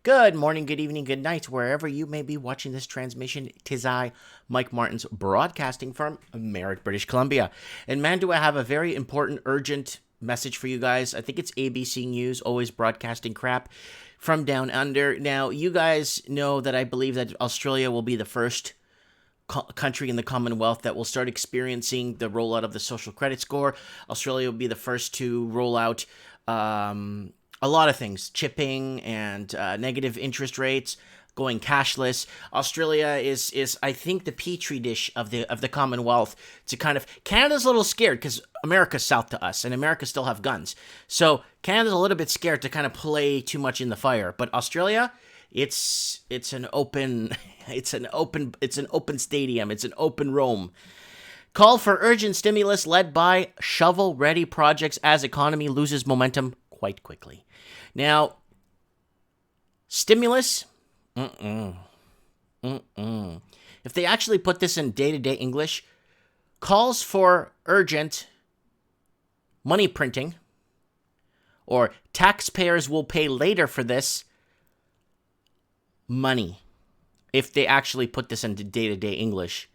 Good morning, good evening, good night, wherever you may be watching this transmission. Tis I, Mike Martins, broadcasting from Merritt, British Columbia. And man, do I have a very important, urgent message for you guys. I think it's ABC News, always broadcasting crap from down under. Now, you guys know that I believe that Australia will be the first country in the Commonwealth that will start experiencing the rollout of the social credit score. Australia will be the first to roll out a lot of things, chipping and negative interest rates, going cashless. Australia is I think the petri dish of the Commonwealth to kind of. Canada's a little scared because America's south to us and America still have guns, so Canada's a little bit scared to kind of play too much in the fire. But Australia, it's an open it's an open stadium. It's an open Rome. Call for urgent stimulus led by shovel-ready projects as economy loses momentum quite quickly. Now, stimulus, if they actually put this in day-to-day English, calls for urgent money printing, or taxpayers will pay later for this money, if they actually put this into day-to-day English.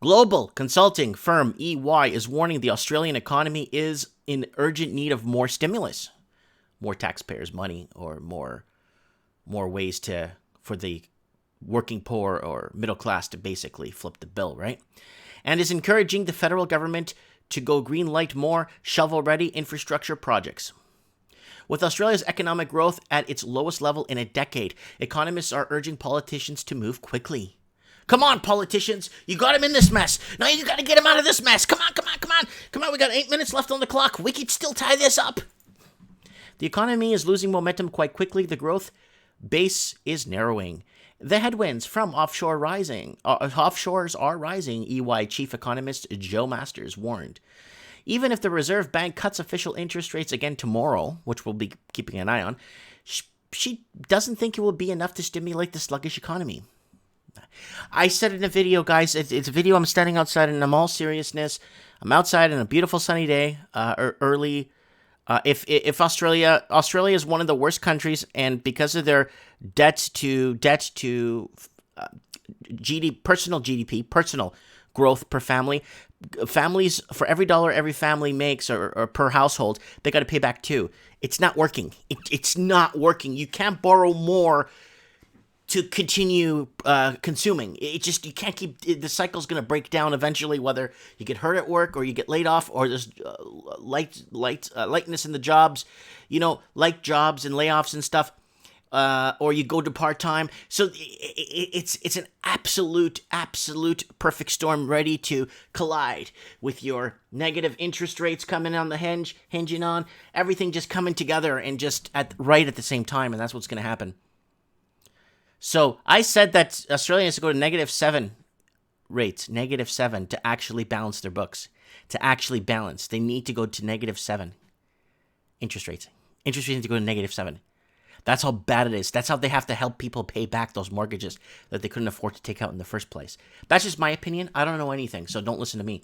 Global consulting firm EY is warning the Australian economy is in urgent need of more stimulus, more taxpayers' money, or more ways for the working poor or middle class to basically flip the bill, right? And is encouraging the federal government to go green light more shovel-ready infrastructure projects. With Australia's economic growth at its lowest level in a decade, economists are urging politicians to move quickly. Come on, politicians. You got him in this mess. Now you got to get him out of this mess. Come on. We got 8 minutes left on the clock. We can still tie this up. The economy is losing momentum quite quickly. The growth base is narrowing. The headwinds from offshores are rising, EY chief economist Joe Masters warned. Even if the Reserve Bank cuts official interest rates again tomorrow, which we'll be keeping an eye on, she doesn't think it will be enough to stimulate the sluggish economy. I said in a video, guys, it's a video. I'm standing outside, and in all seriousness, I'm outside on a beautiful sunny day, early. If Australia is one of the worst countries, and because of their debt to personal growth per family, families, for every dollar every family makes or per household, they got to pay back two. It's not working. It's not working. You can't borrow more to continue consuming. You can't keep. The cycle's going to break down eventually, whether you get hurt at work or you get laid off, or there's lightness in the jobs, light jobs and layoffs and stuff, or you go to part-time. So it's an absolute perfect storm ready to collide with your negative interest rates coming on the hinging on, everything just coming together and just right at the same time, and that's what's going to happen. So I said that Australia has to go to -7 rates, -7, to actually balance their books. To actually balance, they need to go to -7 interest rates. Interest rates need to go to -7. That's how bad it is. That's how they have to help people pay back those mortgages that they couldn't afford to take out in the first place. That's just my opinion. I don't know anything, so don't listen to me.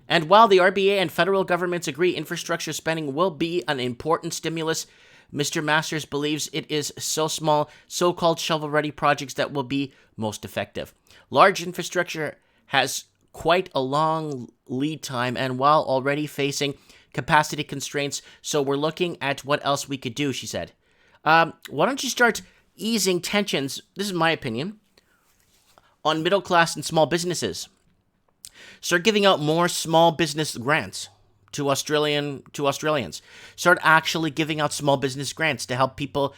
And while the RBA and federal governments agree infrastructure spending will be an important stimulus, Mr. Masters believes it is so-called shovel-ready projects that will be most effective. Large infrastructure has quite a long lead time, and while already facing capacity constraints, so we're looking at what else we could do, she said. Why don't you start easing tensions, this is my opinion, on middle class and small businesses. Start giving out more small business grants to Australians. Start actually giving out small business grants to help people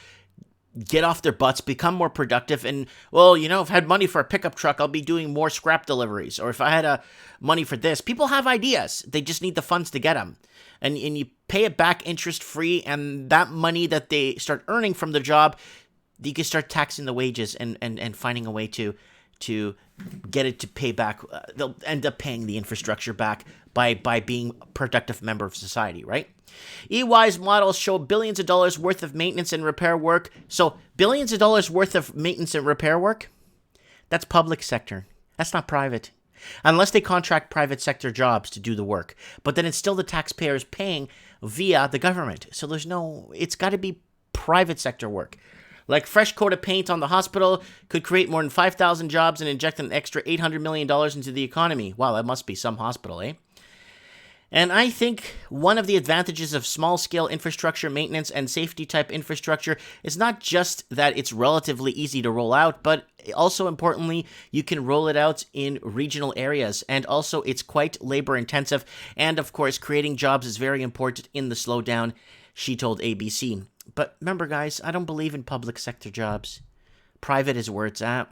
get off their butts, become more productive, and, if I had money for a pickup truck, I'll be doing more scrap deliveries. Or if I had money for this, people have ideas. They just need the funds to get them. And you pay it back interest-free, and that money that they start earning from the job, you can start taxing the wages and finding a way to get it to pay back. They'll end up paying the infrastructure back by being a productive member of society, right? EY's models show billions of dollars worth of maintenance and repair work. So billions of dollars worth of maintenance and repair work, that's public sector. That's not private. Unless they contract private sector jobs to do the work. But then it's still the taxpayers paying via the government. So it's got to be private sector work. Like fresh coat of paint on the hospital could create more than 5,000 jobs and inject an extra $800 million into the economy. Wow, that must be some hospital, eh? And I think one of the advantages of small-scale infrastructure maintenance and safety-type infrastructure is not just that it's relatively easy to roll out, but also importantly, you can roll it out in regional areas. And also, it's quite labor-intensive. And of course, creating jobs is very important in the slowdown, she told ABC. But remember, guys, I don't believe in public sector jobs. Private is where it's at.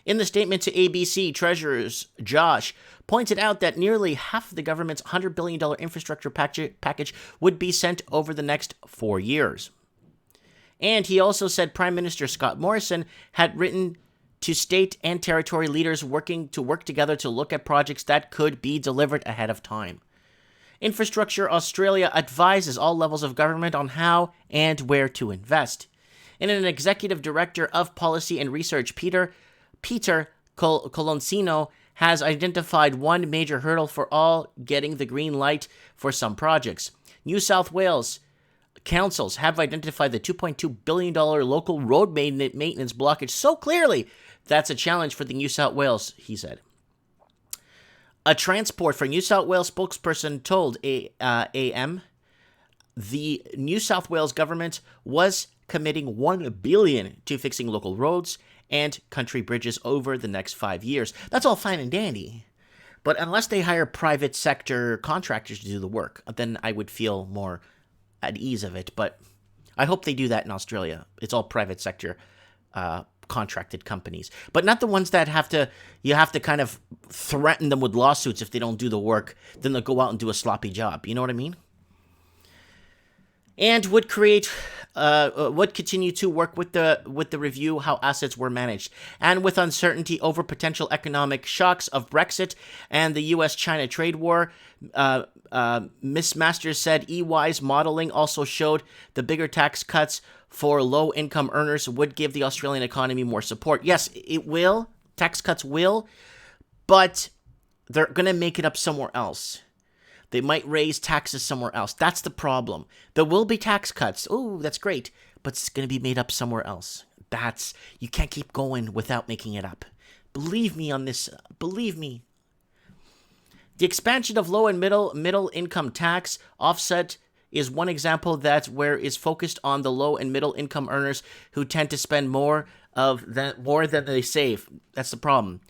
In the statement to ABC, Treasurer Josh pointed out that nearly half of the government's $100 billion infrastructure package would be sent over the next 4 years. And he also said Prime Minister Scott Morrison had written to state and territory leaders work together to look at projects that could be delivered ahead of time. Infrastructure Australia advises all levels of government on how and where to invest. And an executive director of policy and research, Peter Coloncino, has identified one major hurdle for all getting the green light for some projects. New South Wales councils have identified the $2.2 billion local road maintenance blockage so clearly that's a challenge for the New South Wales, he said. A Transport for New South Wales spokesperson told AM the New South Wales government was committing $1 billion to fixing local roads and country bridges over the next 5 years. That's all fine and dandy. But unless they hire private sector contractors to do the work, then I would feel more at ease of it. But I hope they do that in Australia. It's all private sector contracted companies. But not the ones that you have to kind of threaten them with lawsuits if they don't do the work. Then they'll go out and do a sloppy job. You know what I mean? And would continue to work with the review how assets were managed, and with uncertainty over potential economic shocks of Brexit and the U.S.-China trade war. Ms. Masters said EY's modeling also showed the bigger tax cuts for low-income earners would give the Australian economy more support. Yes, it will. Tax cuts will, but they're going to make it up somewhere else. They might raise taxes somewhere else. That's the problem. There will be tax cuts. Oh, that's great. But it's going to be made up somewhere else. You can't keep going without making it up. Believe me on this. Believe me. The expansion of low and middle income tax offset is one example where is focused on the low and middle income earners who tend to spend more than they save. That's the problem.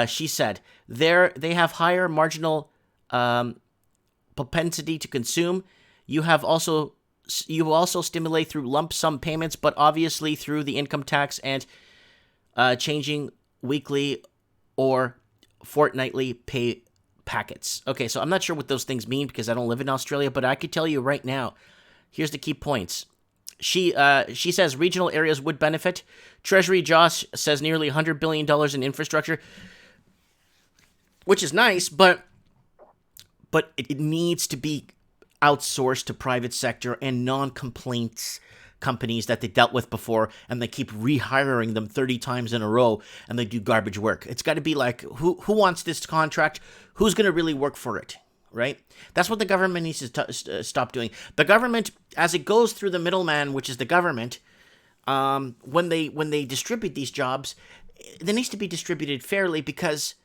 She said they have higher marginal propensity to consume. You also stimulate through lump sum payments, but obviously through the income tax and changing weekly or fortnightly pay packets. Okay, so I'm not sure what those things mean because I don't live in Australia, but I could tell you right now. Here's the key points. She says regional areas would benefit. Treasury Josh says nearly $100 billion in infrastructure, which is nice, but it needs to be outsourced to private sector and non-complaints companies that they dealt with before, and they keep rehiring them 30 times in a row, and they do garbage work. It's got to be like, who wants this contract? Who's going to really work for it, right? That's what the government needs to stop doing. The government, as it goes through the middleman, which is the government, when they distribute these jobs, they needs to be distributed fairly because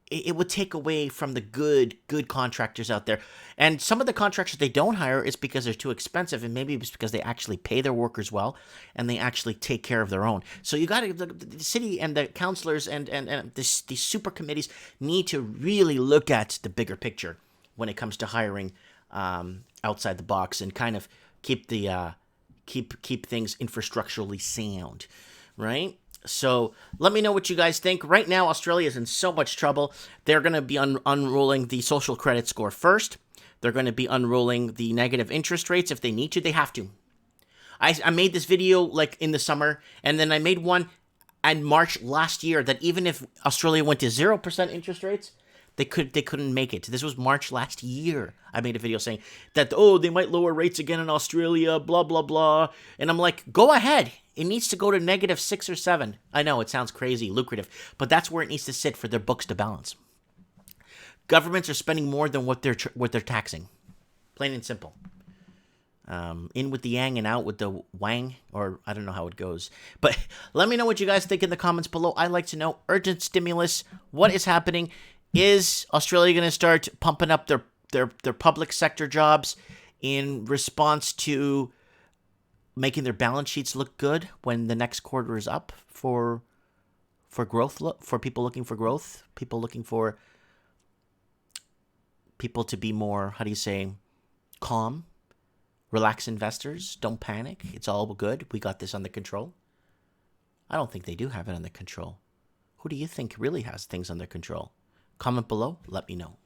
it would take away from the good contractors out there. And some of the contractors they don't hire is because they're too expensive, and maybe it's because they actually pay their workers well and they actually take care of their own. So you got to, the city and the councillors and these super committees need to really look at the bigger picture when it comes to hiring outside the box and kind of keep the keep things infrastructurally sound, right? So let me know what you guys think. Right now, Australia is in so much trouble. They're going to be unrolling the social credit score first. They're going to be unrolling the negative interest rates if they need to. They have to. I made this video like in the summer, and then I made one in March last year that even if Australia went to 0% interest rates, they couldn't make it. This was March last year. I made a video saying that, they might lower rates again in Australia, blah, blah, blah. And I'm like, go ahead. It needs to go to -6 or 7. I know, it sounds crazy, lucrative, but that's where it needs to sit for their books to balance. Governments are spending more than what they're taxing. Plain and simple. In with the yang and out with the wang, or I don't know how it goes. But let me know what you guys think in the comments below. I'd like to know urgent stimulus. What is happening? Is Australia going to start pumping up their public sector jobs in response to making their balance sheets look good when the next quarter is up for growth, for people looking for growth, people looking for people to be more, how do you say, calm? Relax, investors. Don't panic. It's all good. We got this under control. I don't think they do have it under control. Who do you think really has things under control? Comment below. Let me know.